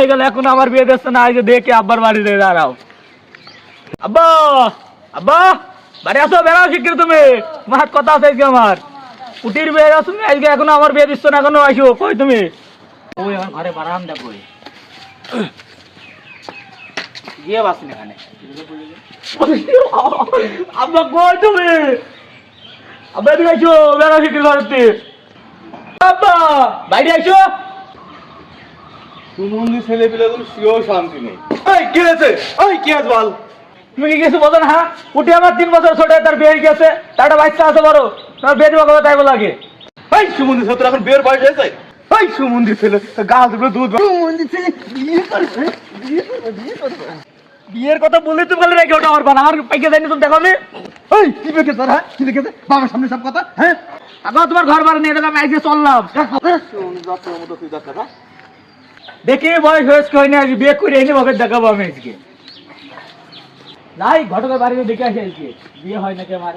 গেল, এখন আমার বিয়ে দিচ্ছে না, আজকে দেখে আব্বার বাড়িতে দাঁড়াও। আব্বা, আব্বা বাড়ি আসো, বেড়াও শিগগির তুমি, তোমার হাত কথা আছে আজকে আমার। কুটির বিয়ে দাও তুমি আজকে, এখনো আমার বিয়ে দিচ্ছ না, এখনো আসো কই তুমি? ওই আমার ঘরে বারাম দেখো, গিয়ে বাসি না এখানে। আব্বা কই তুমি? আব্বা এদিকে আইসো, বেড়াও শিগগির ঘরেতে। আব্বা বাইরে আইসো। সুমন্দির ছেলে পেলে সেও শান্তি নেই। ওই কি হয়েছে? ওই কি আছে বল? তুমি কি কিছু বোঝো না? হ্যাঁ, কুটি আমার 3 বছর ছোট, তার বিয়ে হয়ে গেছে, তার একটা বাচ্চা আছে বড়, তোমার বিয়ে দেবো কবে তাই বলো আগে? ওই সুমন্দির ছেলে তোর এখন বিয়ের বয়স হয়েছে? ওই সুমন্দির ছেলে গাল দুটো দুধ। সুমন্দির ছেলে বিয়ে করবে, বিয়ে করবে। বিয়ের কথা বললে তুমি বলে রেখে ওটা পারবা না, আমার পাইকে যায়নি তুমি দেখো নি? ওই কি বেঁকে তোর? হ্যাঁ কি দেখেছে বাবার সামনে সব কথা? হ্যাঁ আবার তোমার ঘর বাড়ি নিয়ে আমি আজকে চললাম, দেখি বয়স হয়েছে হয়নি, আজকে বিয়ে করে এনে ভাবে দেখাবো আমি আজকে। নাই ঘটকের বাড়িতে দেখে আসি আজকে বিয়ে হয় নাকি আমার।